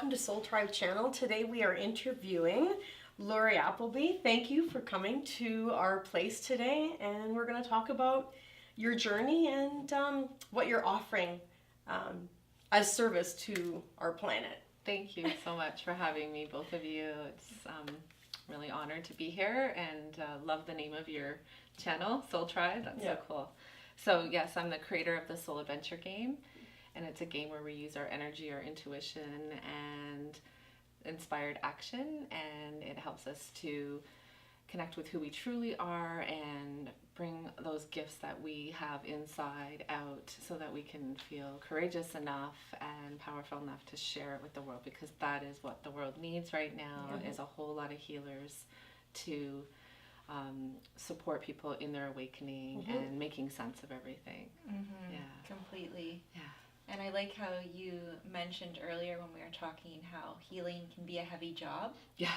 welcome to Soul Tribe channel. Today we are interviewing Lorree Appleby. Thank you for coming to our place today, and we're going to talk about your journey and what you're offering as service to our planet. Thank you so much for having me, both of you. It's really honored to be here, and love the name of your channel, Soul Tribe. That's so cool. So yes, I'm the creator of the Soul Adventure game. And it's a game where we use our energy, our intuition, and inspired action, and it helps us to connect with who we truly are and bring those gifts that we have inside out so that we can feel courageous enough and powerful enough to share it with the world, because that is what the world needs right now, is a whole lot of healers to support people in their awakening and making sense of everything. Yeah, completely. Yeah. And I like how you mentioned earlier when we were talking how healing can be a heavy job. Yes.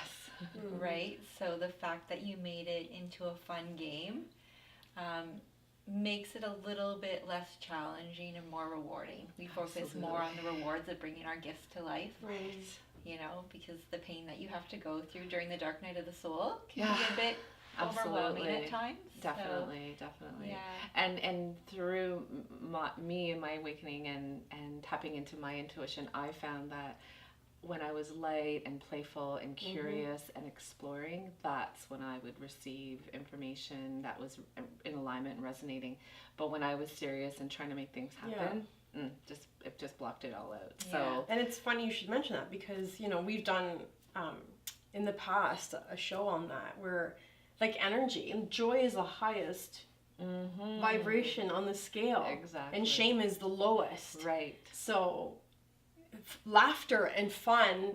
Right? So the fact that you made it into a fun game makes it a little bit less challenging and more rewarding. We focus more on the rewards of bringing our gifts to life. Right. You know, because the pain that you have to go through during the dark night of the soul can be a bit overwhelming at times. Definitely. Yeah. And through me and my awakening and tapping into my intuition, I found that when I was light and playful and curious and exploring, that's when I would receive information that was in alignment and resonating. But when I was serious and trying to make things happen, it just blocked it all out. So, and it's funny you should mention that, because we've done in the past a show on that where, like, energy and joy is the highest vibration on the scale. Exactly. And shame is the lowest. Right. So laughter and fun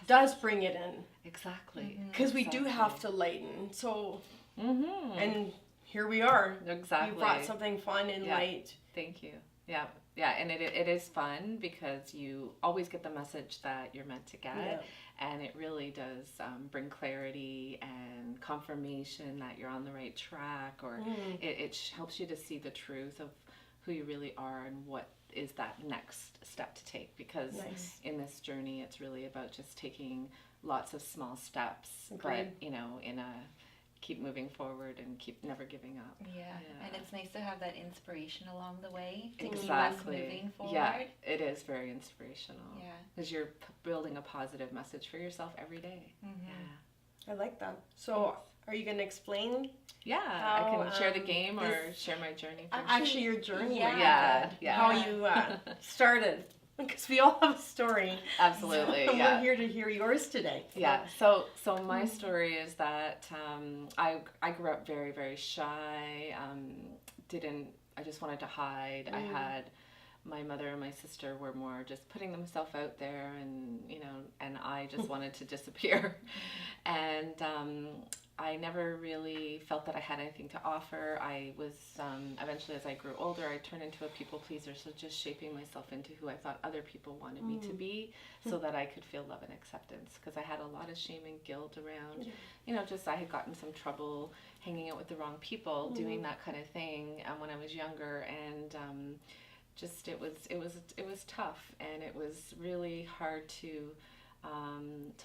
does bring it in. Exactly. Because we do have to lighten. So, and here we are. Exactly. You brought something fun and light. Thank you. Yeah. Yeah, and it is fun because you always get the message that you're meant to get, and it really does bring clarity and confirmation that you're on the right track, or it helps you to see the truth of who you really are and what is that next step to take, because in this journey it's really about just taking lots of small steps, but in a keep moving forward and keep never giving up. Yeah, and it's nice to have that inspiration along the way to keep us moving forward. Yeah, it is very inspirational. Yeah. Because you're building a positive message for yourself every day. I like that. So, are you going to explain? Yeah, I can share the game or share my journey. Actually, your journey. Yeah. How you started. Because we all have a story. Absolutely, so we're here to hear yours today. Yeah, so my story is that I grew up very, very shy. I just wanted to hide. I had my mother and my sister were more just putting themselves out there, and I just wanted to disappear. And I never really felt that I had anything to offer. I was, eventually as I grew older, I turned into a people pleaser, so just shaping myself into who I thought other people wanted me to be so that I could feel love and acceptance, because I had a lot of shame and guilt around, I had gotten some trouble hanging out with the wrong people, doing that kind of thing when I was younger, and it was tough, and it was really hard to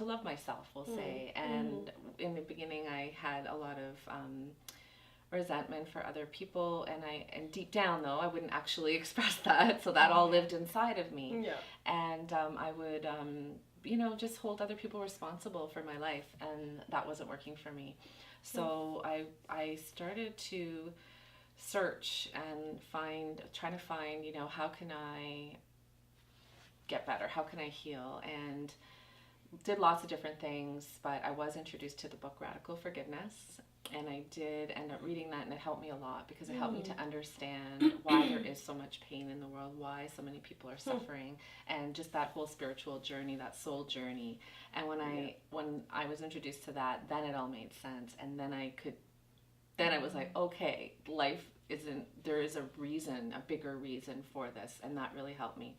love myself, we'll say. And in the beginning I had a lot of resentment for other people, and deep down though I wouldn't actually express that, so that all lived inside of me. And I would just hold other people responsible for my life, and that wasn't working for me. So I started to search and trying to find how can I get better, how can I heal, and did lots of different things. But I was introduced to the book Radical Forgiveness, and I did end up reading that, and it helped me a lot, because it helped me to understand why there is so much pain in the world, why so many people are suffering, and just that whole spiritual journey, that soul journey. And when I was introduced to that, then it all made sense, and then I was like, okay, there is a reason, a bigger reason for this, and that really helped me.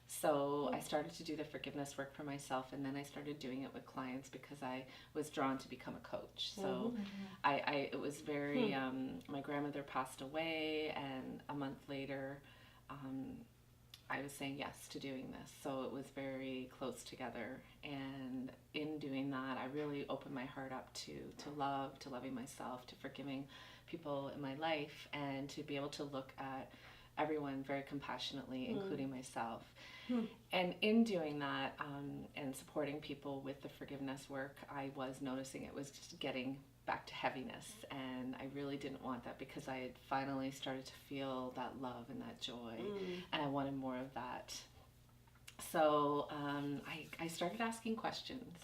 So I started to do the forgiveness work for myself, and then I started doing it with clients because I was drawn to become a coach. So it was very, my grandmother passed away, and a month later I was saying yes to doing this. So it was very close together. And in doing that, I really opened my heart up to love, to loving myself, to forgiving people in my life, and to be able to look at everyone very compassionately, including myself. And in doing that, and supporting people with the forgiveness work, I was noticing it was just getting back to heaviness, and I really didn't want that, because I had finally started to feel that love and that joy, and I wanted more of that. So I started asking questions.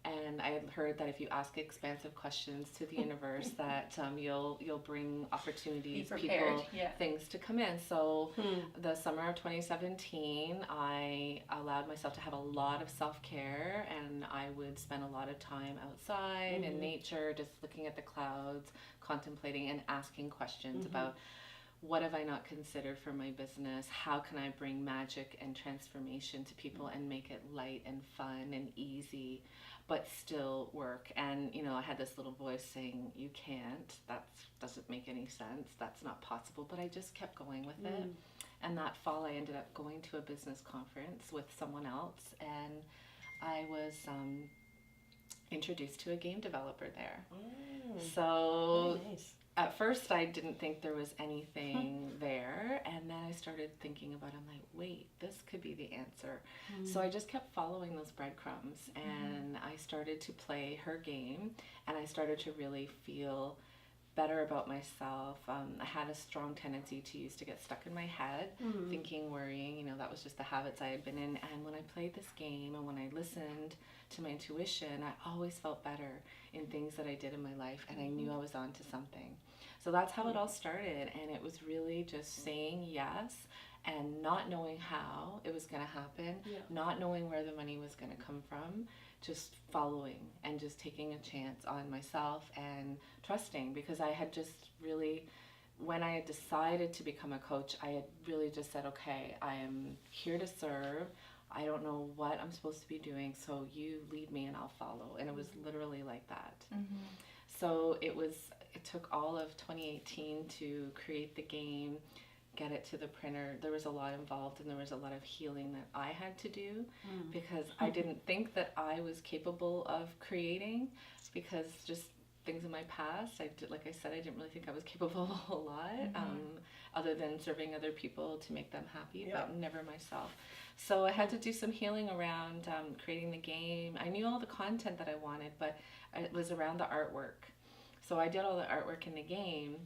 And I had heard that if you ask expansive questions to the universe, that you'll bring opportunities, people, things to come in. So the summer of 2017, I allowed myself to have a lot of self-care, and I would spend a lot of time outside in nature, just looking at the clouds, contemplating and asking questions about, what have I not considered for my business? How can I bring magic and transformation to people and make it light and fun and easy, but still work? And, you know, I had this little voice saying, you can't, that doesn't make any sense, that's not possible. But I just kept going with it. And that fall, I ended up going to a business conference with someone else, and I was introduced to a game developer there. So very nice. At first, I didn't think there was anything there, and then I started thinking about it. I'm like, wait, this could be the answer. So I just kept following those breadcrumbs, and I started to play her game, and I started to really feel better about myself. I had a strong tendency to used to get stuck in my head, thinking, worrying, you know, that was just the habits I had been in. And when I played this game and when I listened to my intuition, I always felt better in things that I did in my life, and I knew I was onto something. So that's how it all started, and it was really just saying yes and not knowing how it was going to happen, not knowing where the money was going to come from, just following and just taking a chance on myself and trusting, because I had just really, when I had decided to become a coach, I had really just said, okay, I am here to serve. I don't know what I'm supposed to be doing, so you lead me and I'll follow. And it was literally like that. So it took all of 2018 to create the game, get it to the printer. There was a lot involved, and there was a lot of healing that I had to do, because I didn't think that I was capable of creating, because just things in my past, like I said, I didn't really think I was capable of a whole lot, other than serving other people to make them happy, but never myself. So I had to do some healing around creating the game. I knew all the content that I wanted, but it was around the artwork. So I did all the artwork in the game,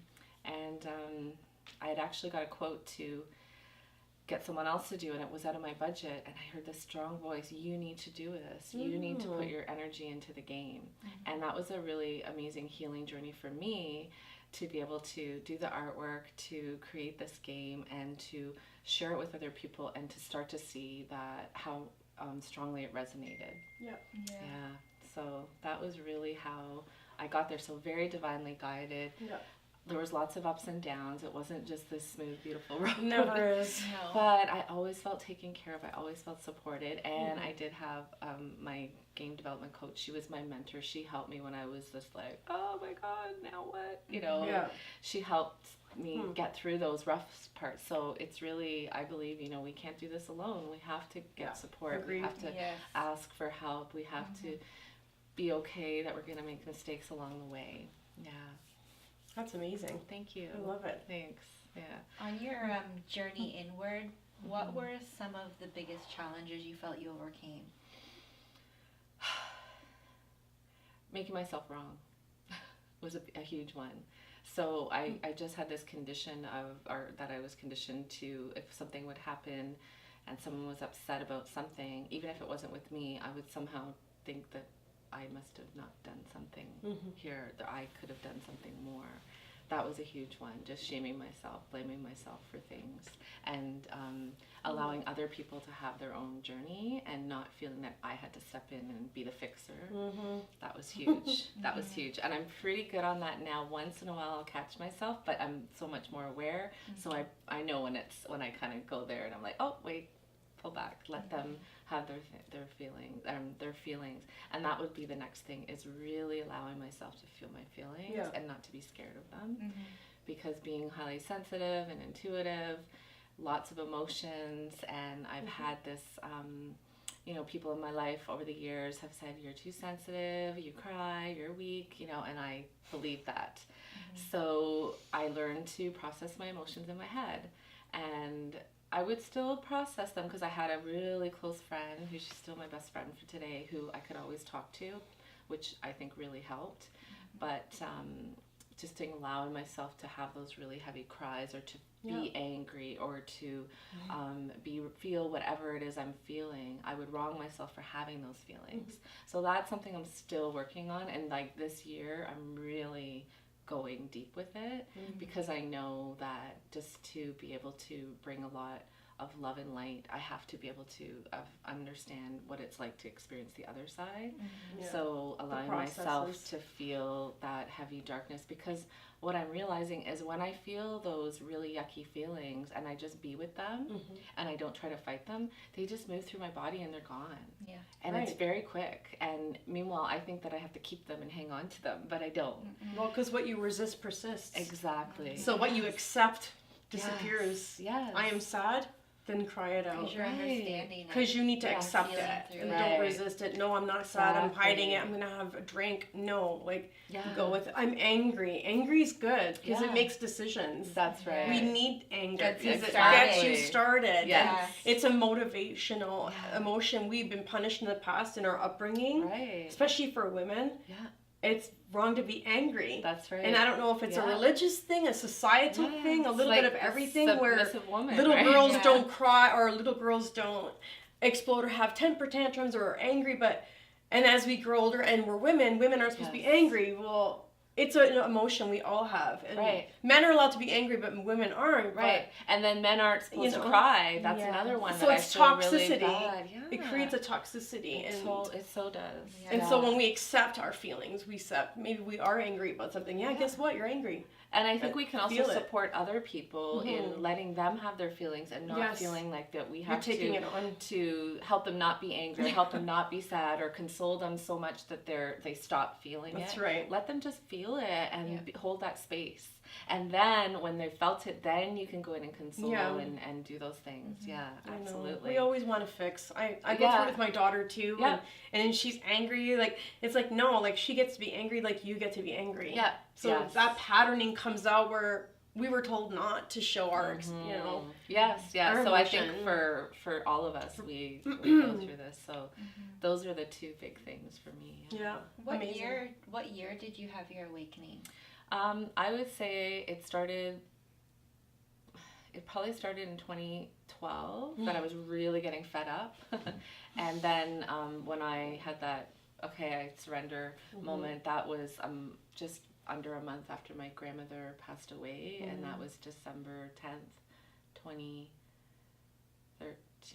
and I had actually got a quote to get someone else to do, and it was out of my budget, and I heard this strong voice, you need to do this, you need to put your energy into the game. And that was a really amazing healing journey for me, to be able to do the artwork, to create this game, and to share it with other people, and to start to see that how strongly it resonated. So that was really how I got there. So very divinely guided. There was lots of ups and downs. It wasn't just this smooth, beautiful road. Never is. But I always felt taken care of. I always felt supported. And I did have my game development coach. She was my mentor. She helped me when I was just like, oh my God, now what? You know, she helped me get through those rough parts. So it's really, I believe, you know, we can't do this alone. We have to get support. Agreed. We have to ask for help. We have to be okay that we're going to make mistakes along the way. That's amazing. Thank you. I love it. Thanks. On your journey inward, what were some of the biggest challenges you felt you overcame? Making myself wrong was a huge one. So I just had this condition that I was conditioned to, if something would happen and someone was upset about something, even if it wasn't with me, I would somehow think that I must have not done something here, that I could have done something more. That was a huge one, just shaming myself, blaming myself for things, and allowing other people to have their own journey, and not feeling that I had to step in and be the fixer. That was huge. That was huge. And I'm pretty good on that now. Once in a while I'll catch myself, but I'm so much more aware. So I know when I kind of go there and I'm like, oh, wait, pull back, let them have their feelings, and that would be the next thing, is really allowing myself to feel my feelings and not to be scared of them, because being highly sensitive and intuitive, lots of emotions, and I've had this, people in my life over the years have said, you're too sensitive, you cry, you're weak, and I believe that. So I learned to process my emotions in my head, and I would still process them because I had a really close friend who's still my best friend for today, who I could always talk to, which I think really helped. But just allowing myself to have those really heavy cries, or to be angry, or to feel whatever it is I'm feeling, I would wrong myself for having those feelings. So that's something I'm still working on, and like this year I'm really going deep with it, because I know that just to be able to bring a lot of love and light, I have to be able to understand what it's like to experience the other side. So allowing myself to feel that heavy darkness, because what I'm realizing is when I feel those really yucky feelings and I just be with them and I don't try to fight them, they just move through my body and they're gone. And it's very quick. And meanwhile, I think that I have to keep them and hang on to them, but I don't. Well, because what you resist persists. Exactly. So what you accept disappears. I am sad. Then cry it out. Because you're understanding. Because you need to accept it and don't resist it. No, I'm not sad. I'm hiding it. I'm gonna have a drink. No, go with it. I'm angry. Angry is good because it makes decisions. That's right. We need anger because it gets you started. Yes. It's a motivational emotion. We've been punished in the past in our upbringing, especially for women. It's wrong to be angry. That's right. And I don't know if it's a religious thing, a societal thing, a little bit of everything, where woman, little girls don't cry, or little girls don't explode or have temper tantrums or are angry. And as we grow older and we're women aren't supposed to be angry. Well, it's an emotion we all have. And men are allowed to be angry, but women aren't. And then men aren't supposed to cry. That's another one so that it's I feel toxicity. Really bad. It creates a toxicity. It so does. And so when we accept our feelings, maybe we are angry about something. Guess what? You're angry. And I think we can also support other people in letting them have their feelings and not feeling like that we have to help them not be angry, help them not be sad, or console them so much that they stop feeling it. That's right. Let them just feel it and hold that space. And then when they've felt it, then you can go in and console and do those things. Yeah, absolutely. We always want to fix. I go through it with my daughter too. And then she's angry. It's like, no, she gets to be angry like you get to be angry. So that patterning comes out where we were told not to show our, Yes. our so emotion. I think for all of us, we go through this. So those are the two big things for me. What year did you have your awakening? I would say it probably started in 2012, but I was really getting fed up. And then when I had that, I surrender moment, that was just under a month after my grandmother passed away, and that was December 10th, 2013.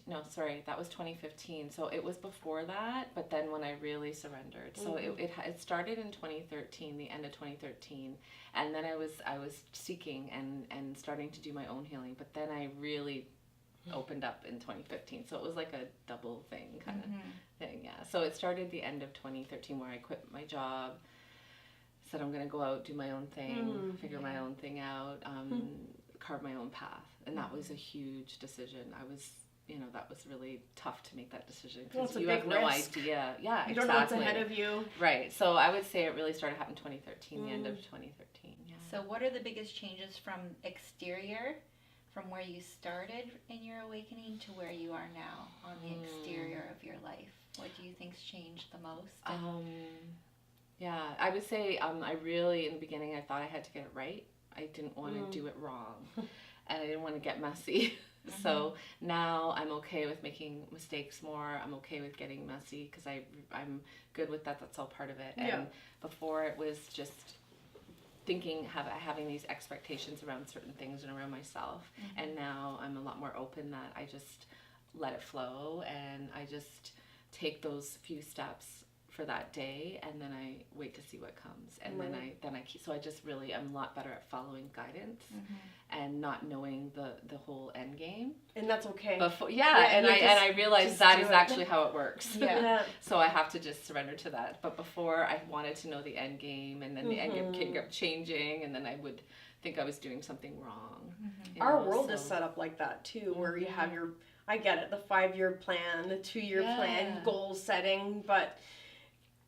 No, sorry, that was 2015. So it was before that, but then when I really surrendered. So it started in 2013, the end of 2013, and then I was seeking and starting to do my own healing, but then I really opened up in 2015. So it was like a double thing kind of thing. So it started the end of 2013 where I quit my job, said I'm going to go out, do my own thing, figure my own thing out, carve my own path. And that was a huge decision. That was really tough to make that decision because you have no idea. Yeah, you don't know what's ahead of you. Right. So I would say it really started happening in 2013, the end of 2013. Yeah. So what are the biggest changes from exterior, from where you started in your awakening to where you are now on the exterior of your life? What do you think's changed the most? Yeah, I would say I really, in the beginning, I thought I had to get it right. I didn't want to do it wrong, and I didn't want to get messy. So now I'm okay with making mistakes more. I'm okay with getting messy because I'm good with that. That's all part of it. And before it was just having these expectations around certain things and around myself. And now I'm a lot more open that I just let it flow and I just take those few steps for that day, and then I wait to see what comes, and Right. then I keep. So I just really I'm a lot better at following guidance Mm-hmm. and not knowing the whole end game. And that's okay. Before, Yeah, and you I realized just that do is it. actually how it works. Yeah. Yeah. So I have to just surrender to that. But before, I wanted to know the end game, and then the end game kept changing, and then I would think I was doing something wrong. you Our know, world is so- set up like that too, where you have your, I get it, the 5-year plan, the 2-year plan, Yeah. goal setting, but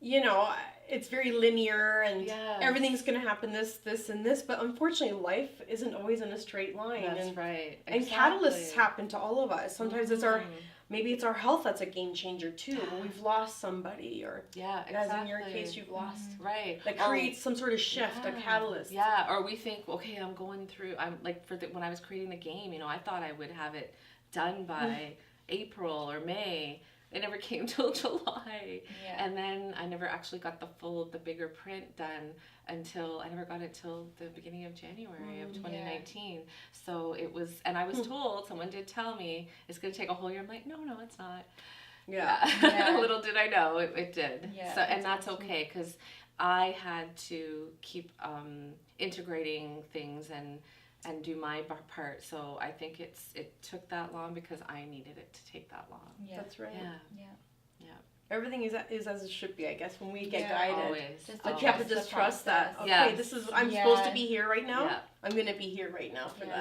you know, it's very linear and Yes. everything's going to happen this, and this, but unfortunately life isn't always in a straight line. That's and, right. and catalysts happen to all of us. Sometimes it's our, Mm. maybe it's our health that's a game changer too. We've lost somebody, or Yeah, exactly. as in your case, you've lost. Right. That Or- creates some sort of shift, a catalyst. Yeah, or we think, okay, I'm going through. I'm like when I was creating the game, I thought I would have it done by April or May. It never came till July, Yeah. and then I never actually got the bigger print done until I never got it till the beginning of January of 2019. So it was, and I was told, someone did tell me it's going to take a whole year. I'm like, no, it's not. Yeah. Yeah. Little did I know it did. Yeah, So and that's that's okay because I had to keep integrating things and do my part. So I think it took that long because I needed it to take that long. Yeah. That's right. Yeah. Everything is as it should be, I guess, when we get Yeah. guided. Always. Just Like the you have to trust just the trust that. process. Okay, Yes. this is I'm Yeah. supposed to be here right now. Yeah. I'm gonna be here right now for that.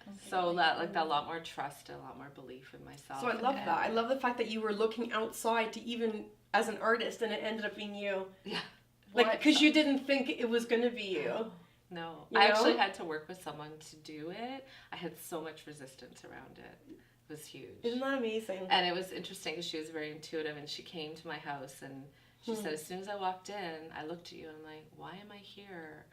Yeah. So that a lot more trust, a lot more belief in myself. So I love and- that. I love the fact that you were looking outside to even as an artist, and it ended up being you. Yeah. Like What- because you didn't think it was gonna be you. No, You I know? actually had to work with someone to do it. I had so much resistance around it. It was huge. Isn't that amazing? And it was interesting because she was very intuitive, and she came to my house and she said, as soon as I walked in, I looked at you and I'm like, why am I here?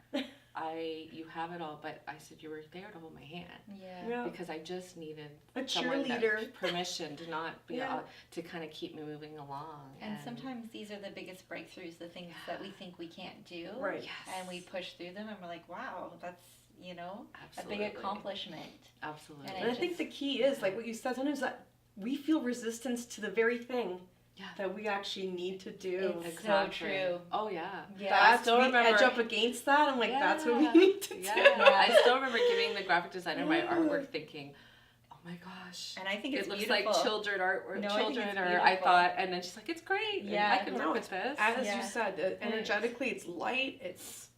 You have it all, but I said, you were there to hold my hand. Yeah. Yeah. Because I just needed A someone cheerleader. permission to not be, Yeah. to kind of keep me moving along. And sometimes these are the biggest breakthroughs, the things that we think we can't do. Right. Yes. And we push through them and we're like, wow, that's, Absolutely. a big accomplishment. Absolutely. And And I think the key is like what you said. Sometimes that we feel resistance to the very thing Yeah. that we actually need to do. It's Exactly. so true. Oh, yeah. Yeah. That's still we remember- edge up against that. I'm like, that's what we Yeah. need to Yeah. do. I still remember giving the graphic designer my artwork thinking, oh my gosh. And I think it's It looks beautiful. like children art or No, I think children it's or I beautiful. thought, and then she's like, it's great. Yeah. I can No, work with this. As Yeah. you said, energetically, it's light. It's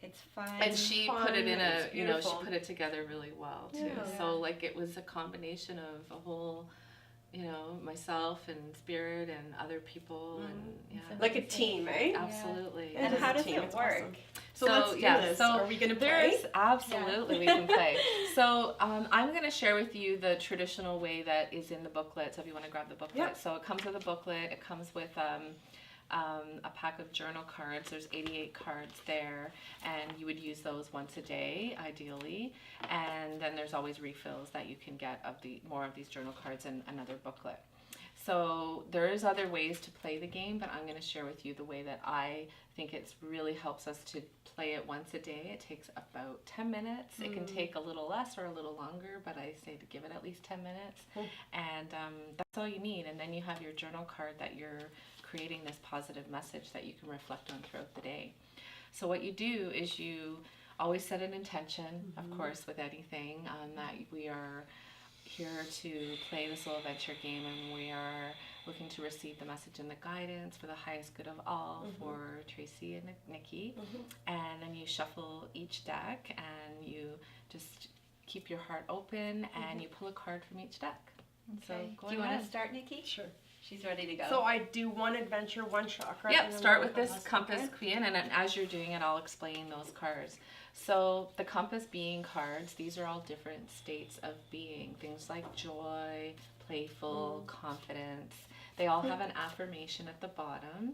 It's fun. And she fun, put it in it's she beautiful. put it together really well too. Yeah. So like it was a combination of a whole, myself and spirit and other people and yeah. like a team, eh? Absolutely. And It is how a does team, it it's work? awesome. So let's do this. So Are we gonna play? There's absolutely we can play. So I'm going to share with you the traditional way that is in the booklet. So if you want to grab the booklet, Yep. so it comes with a booklet. It comes with a pack of journal cards. There's 88 cards there, and you would use those once a day, ideally. And then there's always refills that you can get of more of these journal cards and another booklet. So there is other ways to play the game, but I'm going to share with you the way that I think it really helps us to play it once a day. It takes about 10 minutes. It can take a little less or a little longer, but I say to give it at least 10 minutes. And that's all you need. And then you have your journal card that you're creating this positive message that you can reflect on throughout the day. So what you do is you always set an intention, of course, with anything, that we are here to play this little adventure game, and we are looking to receive the message and the guidance for the highest good of all for Tracy and Nikki. And then you shuffle each deck and you just keep your heart open and you pull a card from each deck. So Okay. go Do you want ahead. to start, Nikki? Sure. She's ready to go. So I do one adventure, one chakra. Yep, and then start one with this compass okay? queen, and then as you're doing it, I'll explain those cards. So the compass being cards, these are all different states of being. Things like joy, playful, confidence. They all have an affirmation at the bottom,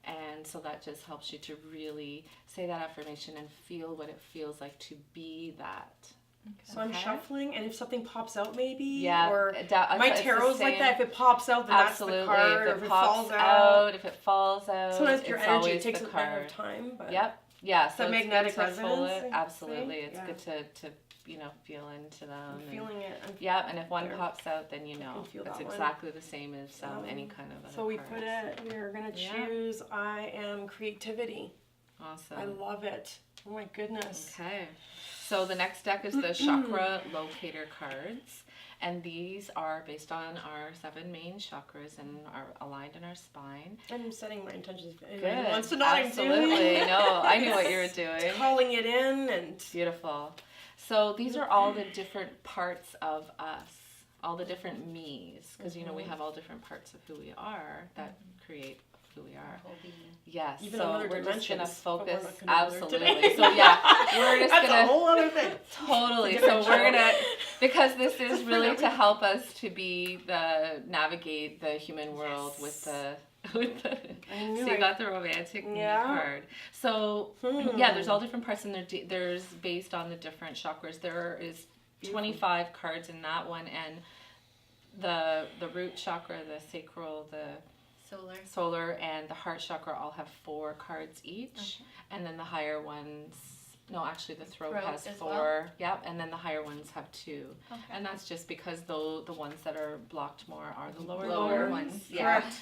and so that just helps you to really say that affirmation and feel what it feels like to be that. So I'm Okay. shuffling, and if something pops out, maybe, Yeah, or it's my the tarot's like same. that. If it pops out, then Absolutely. that's the card. If or it if it pops falls out, if it falls out, sometimes your it's energy always takes the a matter card. of time. But Yep. Yeah, The so it's magnetic good to pull resonance, it. Absolutely, it's yeah. good to feel into them. I'm and- feeling it. Yeah, and if one There. pops out, then you know can feel it's that one. exactly the same as any kind of other So we cards. put it, we're going to Yeah. choose I am creativity. Awesome. I love it. Oh my goodness. Okay. So the next deck is the chakra locator cards. And these are based on our 7 main chakras and are aligned in our spine. I'm setting my intentions. If Good. anyone wants to know what I'm Absolutely. doing. No, I knew what you were doing. Calling it in and Beautiful. So these are all the different parts of us, all the different me's, because we have all different parts of who we are that create who we are. Whole being. Yes. Even so on other we're just gonna dimensions, but we're focus. not gonna go there Absolutely. today. So yeah, we're just that's gonna a whole other thing. totally. It's a So different we're show. gonna because this is really Different. to help us to be navigate the human world with the. I knew So you I- got the romantic Yeah. card. So yeah, there's all different parts, and there's based on the different chakras. There is 25 cards in that one, and the root chakra, the sacral, the solar, and the heart chakra all have 4 cards each, and then the higher ones. No, actually, the throat has as 4. well? Yep, and then the higher ones have 2, and that's just because the ones that are blocked more are the lower ones. Yeah. Correct.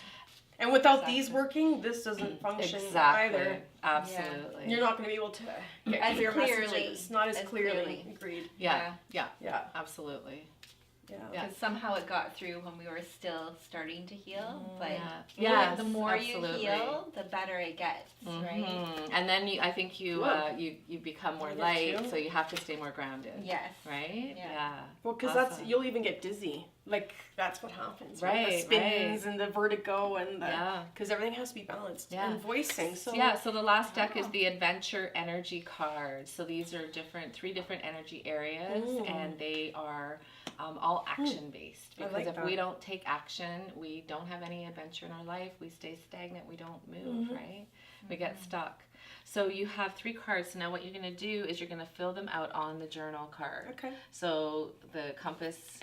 And without Exactly. these working, this doesn't function Exactly. either. Absolutely. You're not going to be able to get As clear clearly. messages. Not as As clearly. clearly. Agreed. Yeah. Yeah. Yeah. Absolutely. Yeah. Yeah. Because somehow it got through when we were still starting to heal. But Yeah. the more absolutely. you heal, the better it gets, right? Mhm. And then I think you Whoa. you become more I get light, you. so you have to stay more grounded. Yes. Right? Yeah. Well, because Awesome. you'll even get dizzy. Like, that's what happens. Right, The spins and the vertigo and the. Yeah. Because everything has to be balanced. Yeah. And voicing. So. So the last deck is the adventure energy cards. So these are 3 different energy areas, and they are all action based. I Because like if that. we don't take action, we don't have any adventure in our life. We stay stagnant. We don't move. Right? We get stuck. So you have 3 cards. Now what you're going to do is you're going to fill them out on the journal card. Okay. So the compass,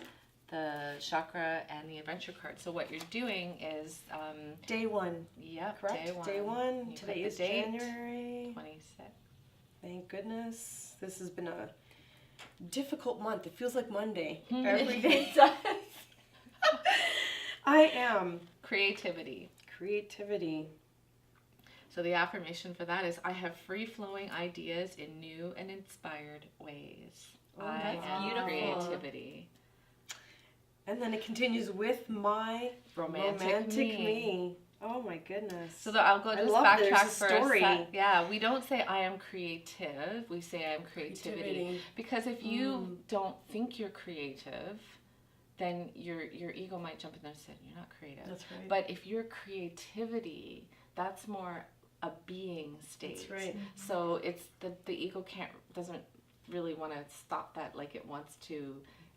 the chakra, and the adventure card. So what you're doing is, Day 1. yep, Correct? day 1. You Today put the is date, January. 26. Thank goodness. This has been a difficult month. It feels like Monday every day. It does. I am Creativity. creativity. So the affirmation for that is, I have free-flowing ideas in new and inspired ways. I that's am beautiful. creativity. And then it continues with my Romantic me. Oh my goodness. So I'll go I just love there's backtrack a for story. a sec. Yeah, we don't say I am creative. We say I am creativity. Because if you don't think you're creative, then your ego might jump in there and say you're not creative. That's right. But if your creativity, that's more a being state. That's right. So it's the ego doesn't really want to stop that like it wants to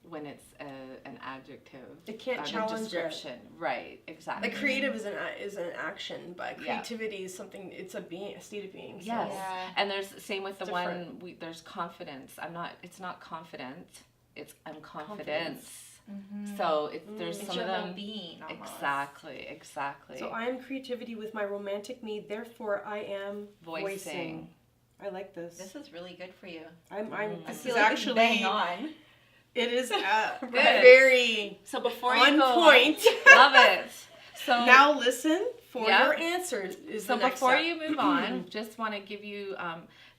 when it's an adjective. It can't a challenge description. Right, exactly. The creative is an action, but Yeah. creativity is something. It's a state of being. So. Yes, Yeah. and there's same with the Different. one. There's confidence. It's not confident. I'm confidence. So there's It's some your of whole them. being almost. Exactly. So I am creativity with my romantic me. Therefore, I am voicing. I like this. This is really good for you. I'm. I This feel is like actually. bang on. It is Good. very So before on you go, point. love it. So Now listen for Yeah. your answers. Is So the next before step. you move on, just want to give you.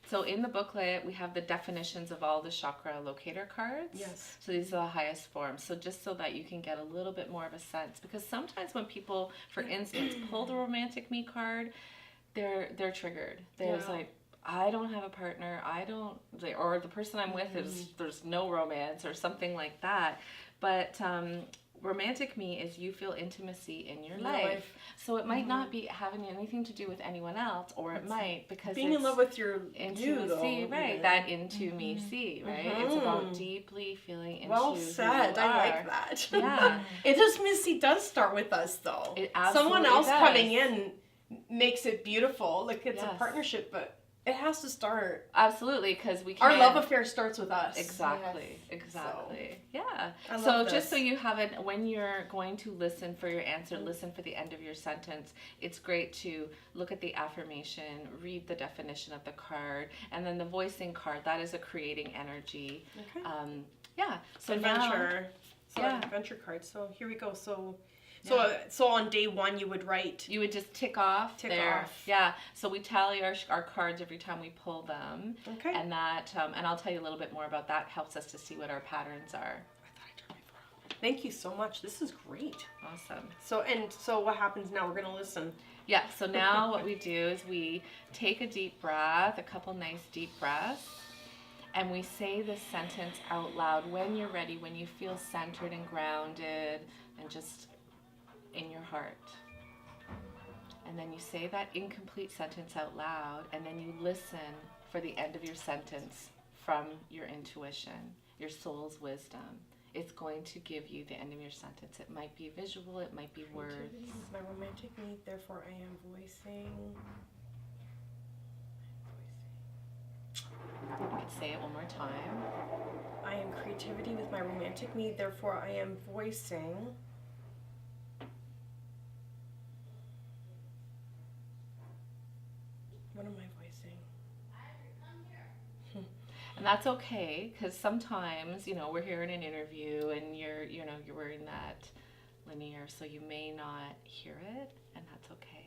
So in the booklet, we have the definitions of all the chakra locator cards. Yes. So these are the highest forms. So just so that you can get a little bit more of a sense, because sometimes when people, for instance, pull the romantic me card, they're triggered. There's Yeah. like, I don't have a partner. Or the person I'm with is there's no romance or something like that. But romantic me is you feel intimacy in your life. So it might not be having anything to do with anyone else, or it might because Being it's in love with your intimacy, you, though, right? yeah. That into me see, right? It's about deeply feeling into Well who said. you I are. like that. Yeah. Intimacy does start with us, though. It Someone absolutely else does. coming in makes it beautiful. Like it's a Yes. partnership, but It has to start. Absolutely, because we Our can't. love affair starts with us. Exactly, Yes. exactly. Yeah. I So love just so this. you have it, when you're going to listen for your answer, listen for the end of your sentence, it's great to look at the affirmation, read the definition of the card, and then the voicing card, that is a creating energy. Okay. Yeah. So Adventure. So Yeah. adventure cards. So here we go. So Yeah. so on day one you would write. you would just tick off Tick there. off. Yeah. So we tally our cards every time we pull them. Okay. And that, and I'll tell you a little bit more about that, helps us to see what our patterns are. I thought I turned my phone off. Thank you so much. This is great. Awesome. So what happens now? We're gonna listen. Yeah, so now what we do is we take a deep breath, a couple nice deep breaths, and we say this sentence out loud when you're ready, when you feel centered and grounded and just in your heart. And then you say that incomplete sentence out loud, and then you listen for the end of your sentence from your intuition, your soul's wisdom. It's going to give you the end of your sentence. It might be visual, it might be words. Creativity is my romantic need, therefore I am voicing. You can say it one more time. I am creativity with my romantic need, therefore I am voicing. What am I voicing? And that's okay, because sometimes, we're here in an interview and we're in that linear, so you may not hear it, and that's okay.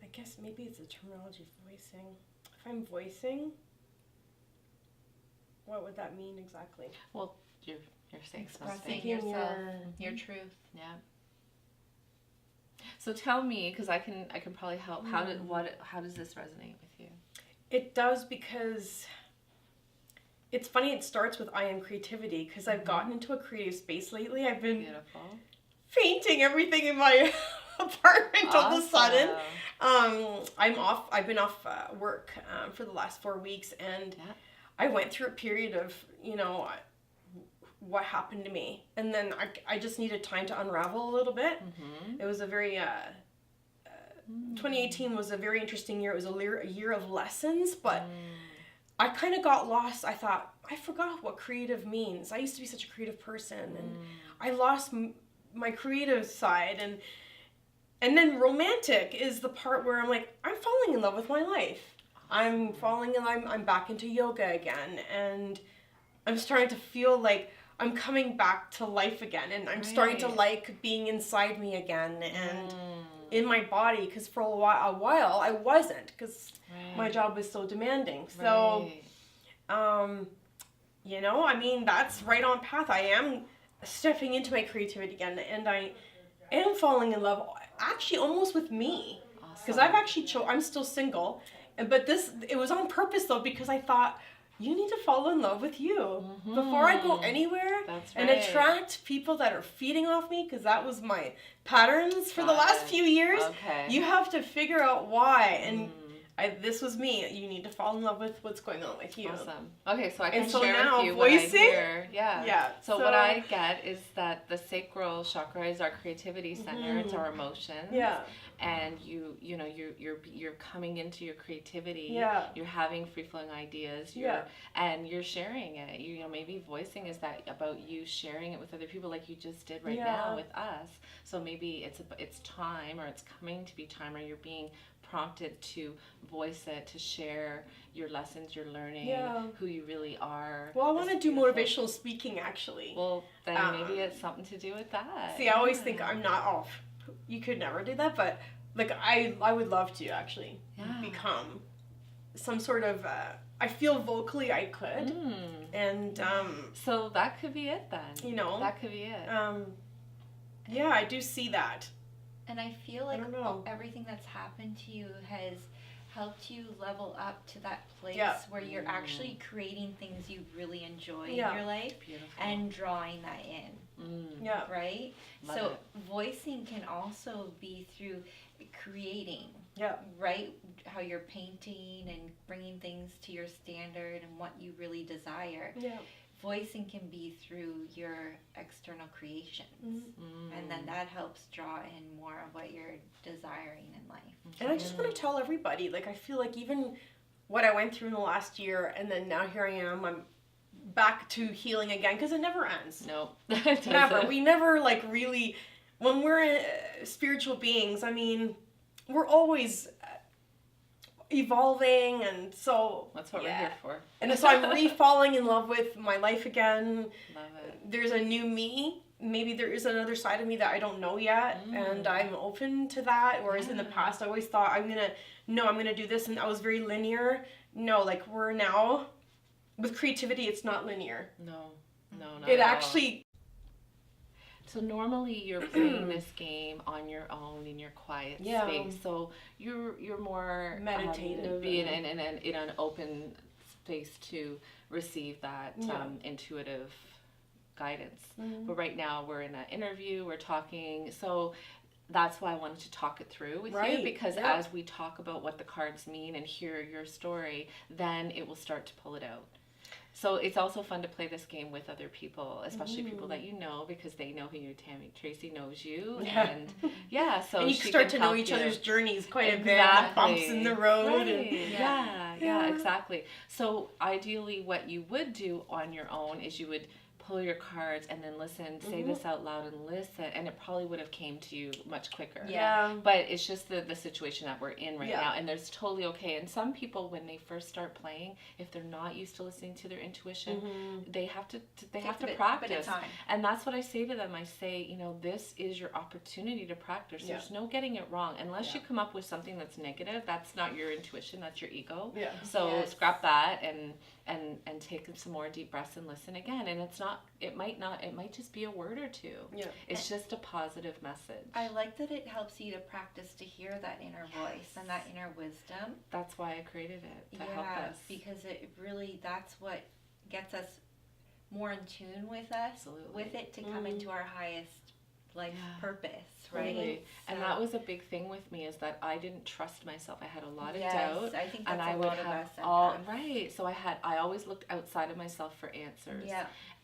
I guess maybe it's the terminology of voicing. If I'm voicing, what would that mean exactly? Well, you're saying Expressing something. Speaking yourself, your- your truth. Yeah. So tell me, because I can probably help. How does this resonate with you? It does, because it's funny, it starts with I am creativity, because I've gotten into a creative space lately. I've been Beautiful. painting everything in my apartment all of a sudden. Awesome. I've been off work for the last 4 weeks, and Yeah. I went through a period of, what happened to me. And then I just needed time to unravel a little bit. Mm-hmm. It was a very, 2018 was a very interesting year. It was a year of lessons, but I kind of got lost. I thought, I forgot what creative means. I used to be such a creative person, and I lost my creative side. And then romantic is the part where I'm like, I'm falling in love with my life. I'm back into yoga again, and I'm starting to feel like I'm coming back to life again, and I'm starting to like being inside me again and in my body, because for a while I wasn't, because my job was so demanding. So, that's right on path. I am stepping into my creativity again, and I am falling in love, actually almost with me, because I've actually I'm still single, but it was on purpose though, because I thought, you need to fall in love with you before I go anywhere. That's and right. attract people that are feeding off me, because that was my patterns for the last few years. Okay. You have to figure out why, and this was me. You need to fall in love with what's going on with you. Awesome. Okay, so I can And so share now with you what I voicing? hear. Yeah. Yeah, So so- what I get is that the sacral chakra is our creativity center. It's our emotions. Yeah. And you're coming into your creativity. Yeah. You're having free flowing ideas. And you're sharing it. Maybe voicing is that about you sharing it with other people, like you just did right now with us. So maybe it's time, or it's coming to be time, or you're being prompted to voice it, to share your lessons you're learning, who you really are. Well, I want to It's do beautiful. motivational speaking, actually. Well, then maybe it's something to do with that. See, I always think I'm not off. You could never do that, but like I would love to actually become some sort of. I feel vocally I could, and So that could be it then. That could be it. yeah, I do see that. And I feel like don't know. everything that's happened to you has helped you level up to that place where you're actually creating things you really enjoy in your life Beautiful. and drawing that in, Yeah. right? Love So it. voicing can also be through creating, Yeah. right? How you're painting and bringing things to your standard and what you really desire. Yeah. voicing can be through your external creations. And then that helps draw in more of what you're desiring in life. And I just want to tell everybody, like, I feel like even what I went through in the last year, and then now here I am, I'm back to healing again, because it never ends. No. Never. We never, like, really, when we're spiritual beings, I mean, we're always evolving, and so That's what we're here for. And so I'm re-falling in love with my life again. Love it. There's a new me. Maybe there is another side of me that I don't know yet, and I'm open to that. Whereas in the past, I always thought I'm gonna do this, and I was very linear. No, like, we're now with creativity, it's not linear. No, not It at actually. So normally you're playing this game on your own in your quiet space. So you're more meditative, being in an open space to receive that intuitive guidance. But right now we're in an interview, we're talking. So that's why I wanted to talk it through with you, because as we talk about what the cards mean and hear your story, then it will start to pull it out. So it's also fun to play this game with other people, especially people that you know, because they know who you are. Tracy knows you, and so and you she start can to know help each you. other's journeys quite a bit, the bumps in the road. Right. Yeah, exactly. So ideally, what you would do on your own is you would pull your cards and then listen, say this out loud and listen, and it probably would have came to you much quicker. But it's just the situation that we're in right now, and there's totally okay. And some people, when they first start playing, if they're not used to listening to their intuition, they have to practice. And that's what I say to them. I say, this is your opportunity to practice. There's no getting it wrong. Unless you come up with something that's negative, that's not your intuition, that's your ego. So scrap that and take some more deep breaths and listen again. And it might just be a word or two. It's just a positive message. I like that it helps you to practice to hear that inner voice and that inner wisdom. That's why I created it, to help us. Because that's what gets us more in tune with us, with it, to come into our highest life purpose, right? Totally. And that was a big thing with me, is that I didn't trust myself. I had a lot of doubt. I think that's and I a would lot of have us. So I always looked outside of myself for answers.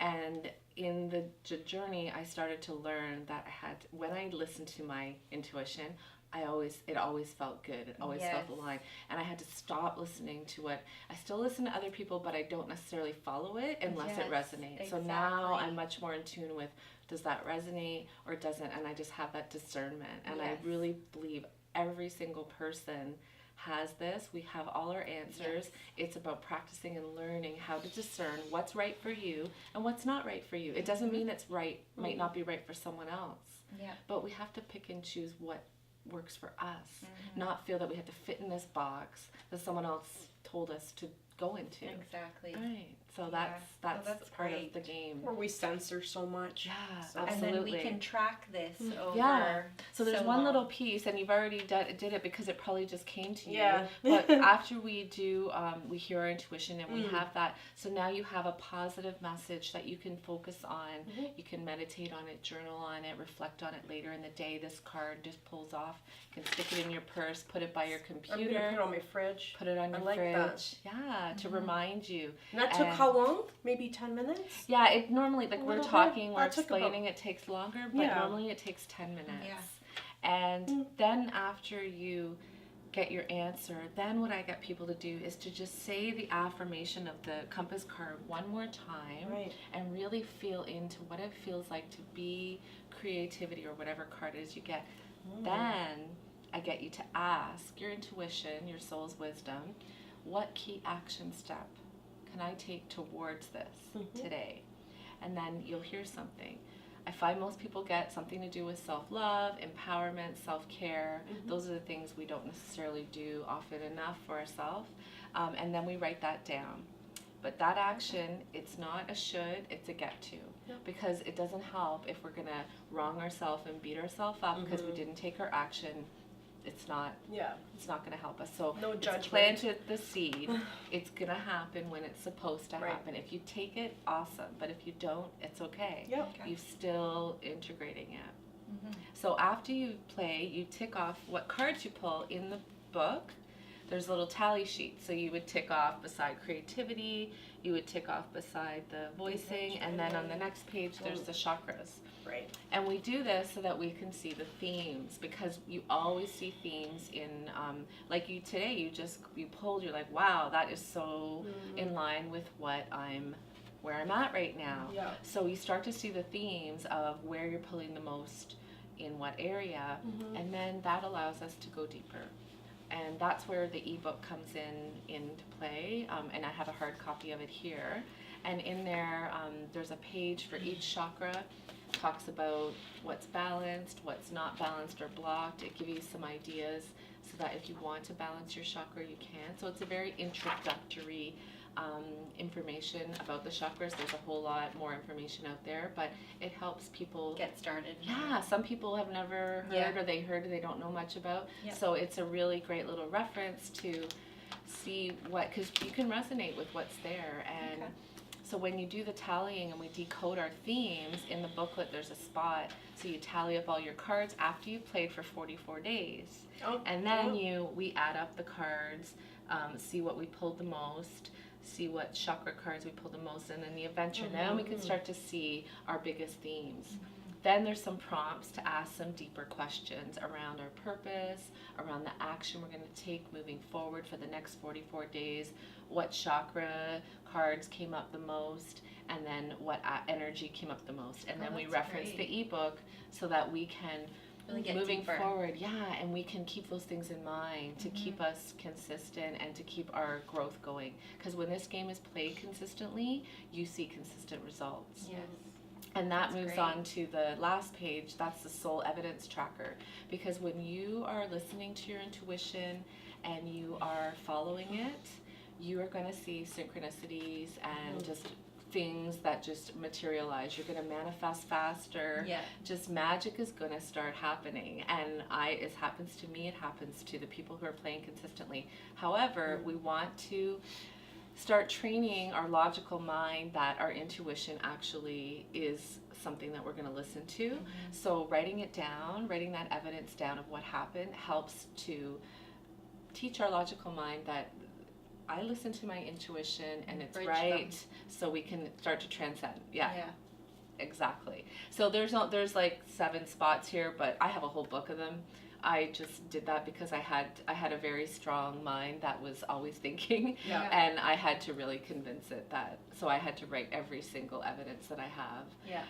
And in the journey, I started to learn that when I listened to my intuition, it always felt good. It always felt aligned. And I had to stop listening to I still listen to other people, but I don't necessarily follow it unless it resonates. So now I'm much more in tune with, does that resonate or doesn't? And I just have that discernment. And I really believe every single person has this. We have all our answers. It's about practicing and learning how to discern what's right for you and what's not right for you. It doesn't mean it's right, might not be right for someone else. But we have to pick and choose what works for us, not feel that we have to fit in this box that someone else told us to go into. Exactly. Right. So that's part of the game. Where we censor so much. Absolutely. And then we can track this over. So there's one little piece, and you've already did it because it probably just came to you. Yeah. But after we do, we hear our intuition, and we have that. So now you have a positive message that you can focus on. You can meditate on it, journal on it, reflect on it later in the day. This card just pulls off. You can stick it in your purse, put it by your computer. I'm gonna put it on my fridge. Put it on your fridge. That. Yeah, to remind you. And that took how long? Maybe 10 minutes? Yeah, it normally, like we're talking, we're took explaining, it takes longer, but normally it takes 10 minutes. And then after you get your answer, then what I get people to do is to just say the affirmation of the compass card one more time and really feel into what it feels like to be creativity or whatever card it is you get. Then I get you to ask your intuition, your soul's wisdom, what key action step can I take towards this today? And then you'll hear something. I find most people get something to do with self-love, empowerment, self-care. Those are the things we don't necessarily do often enough for ourselves. And then we write that down. But that action, it's not a should, it's a get to. Because it doesn't help if we're going to wrong ourselves and beat ourselves up because we didn't take our action. It's not going to help us. So no judgment. Planted the seed. It's going to happen when it's supposed to happen. If you take it, awesome. But if you don't, it's okay. You're still integrating it. So after you play, you tick off what cards you pull in the book. there's little tally sheets. So you would tick off beside creativity, you would tick off beside the voicing, and then on the next page there's the chakras. Right. And we do this so that we can see the themes, because you always see themes in, like you today, you pulled, you're like, wow, that is so in line with where I'm at right now. Yeah. So you start to see the themes of where you're pulling the most in what area, and then that allows us to go deeper. And that's where the ebook comes into play, and I have a hard copy of it here. And in there, there's a page for each chakra. Talks about what's balanced, what's not balanced or blocked. It gives you some ideas so that if you want to balance your chakra, you can. So it's a very introductory information about the chakras. There's a whole lot more information out there, but it helps people get started. Yeah, some people have never heard, or they don't know much about. Yep. So it's a really great little reference to see because you can resonate with what's there. And so when you do the tallying and we decode our themes, in the booklet there's a spot, so you tally up all your cards after you've played for 44 days. Oh, and then we add up the cards, see what we pulled the most, see what chakra cards we pulled the most, and then the adventure. Then we can start to see our biggest themes. Then there's some prompts to ask some deeper questions around our purpose, around the action we're going to take moving forward for the next 44 days, what chakra cards came up the most, and then what energy came up the most. And then we reference the ebook so that we can, really get moving deeper. forward, and we can keep those things in mind to keep us consistent and to keep our growth going. Because when this game is played consistently, you see consistent results. Yes. And that moves great. on to the last page. That's the soul evidence tracker. Because when you are listening to your intuition and you are following it, you are going to see synchronicities and just things that just materialize. You're going to manifest faster. Yeah. Just magic is going to start happening. And it happens to me, it happens to the people who are playing consistently. However, we want to start training our logical mind that our intuition actually is something that we're going to listen to. So writing it down, writing that evidence down of what happened, helps to teach our logical mind that I listen to my intuition and it's right, so we can start to transcend. Yeah. Exactly. So there's like 7 spots here, but I have a whole book of them. I just did that because I had a very strong mind that was always thinking, and I had to really convince it that. So I had to write every single evidence that I have,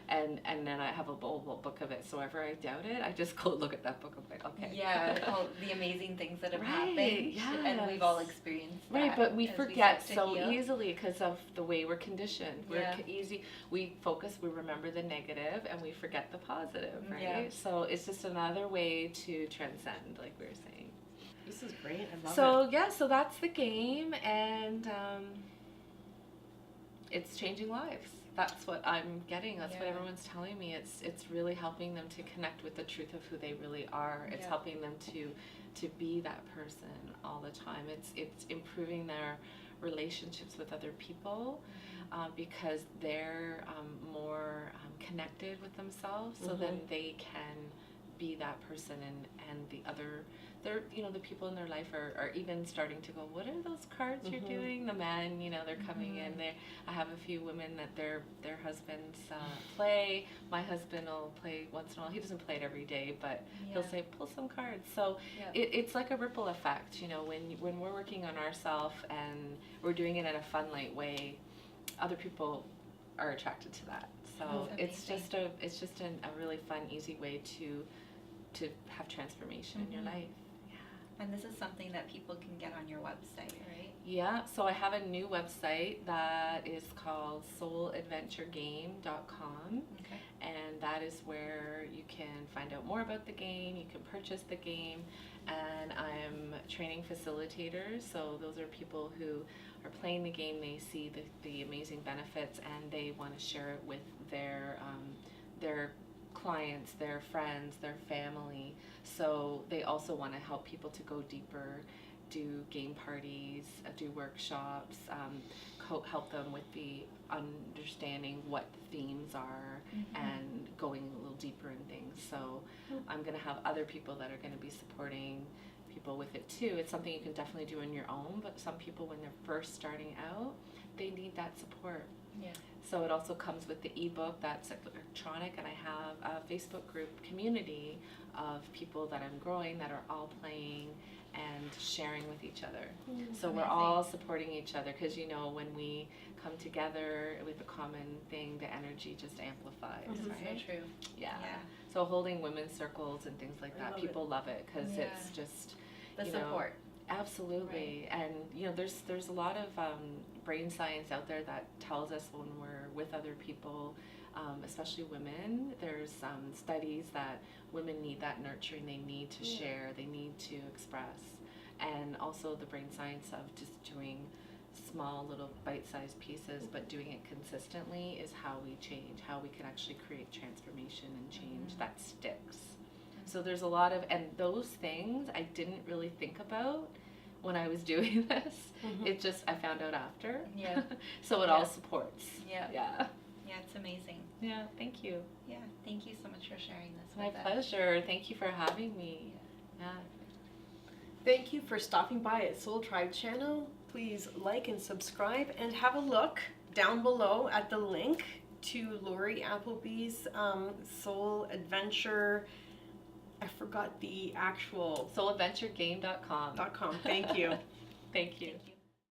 and then I have a whole book of it. So whenever I doubt it, I just go look at that book. I'm like, okay. Yeah, all the amazing things that have happened, and we've all experienced that. Right, but we forget so heal. easily because of the way we're conditioned. We focus, we remember the negative, and we forget the positive, right? Yeah. So it's just another way to transcend, like we were saying. This is great. I love it. So that's the game, and it's changing lives. That's what I'm getting. That's what everyone's telling me. It's really helping them to connect with the truth of who they really are. It's helping them to be that person all the time. It's improving their relationships with other people, because they're more connected with themselves, so then they can be that person, and the other, the people in their life are even starting to go, what are those cards you're doing? The men, they're coming in there. I have a few women that their husbands play. My husband will play once in a while. He doesn't play it every day, but he'll say, pull some cards. So it's like a ripple effect, when we're working on ourselves and we're doing it in a fun, light way, other people are attracted to that. So it's just a really fun, easy way to have transformation in your life. And this is something that people can get on your website, right? Yeah, so I have a new website that is called souladventuregame.com. Okay. And that is where you can find out more about the game, you can purchase the game, and I'm training facilitators. So those are people who are playing the game, they see the amazing benefits, and they want to share it with their clients, their friends, their family. So they also want to help people to go deeper, do game parties, do workshops, help them with the understanding what the themes are, and going a little deeper in things. So I'm going to have other people that are going to be supporting people with it too. It's something you can definitely do on your own, but some people when they're first starting out, they need that support. Yeah. So it also comes with the ebook that's electronic, and I have a Facebook group community of people that I'm growing that are all playing and sharing with each other. So we're all supporting each other, because you know, when we come together with a common thing, the energy just amplifies, right? So true. Yeah. Yeah. So holding women's circles and things like that, people love it because Yeah. it's just The you know, support. absolutely. And you know, there's a lot of brain science out there that tells us when we're with other people, especially women, there's studies that women need that nurturing, they need to share, they need to express. And also the brain science of just doing small little bite-sized pieces but doing it consistently is how we change, how we can actually create transformation and change that sticks. So there's a lot of, and those things I didn't really think about when I was doing this. It just, I found out after. Yeah. So it all supports. Yeah. Yeah. Yeah, it's amazing. Yeah, thank you. Yeah, thank you so much for sharing this My with us. pleasure. Thank you for having me. Yeah. Thank you for stopping by at Soul Tribe channel. Please like and subscribe, and have a look down below at the link to Lorree Appleby's Soul Adventure. I forgot the actual SoulAdventureGame.com. .com. Thank you. Thank you. Thank you.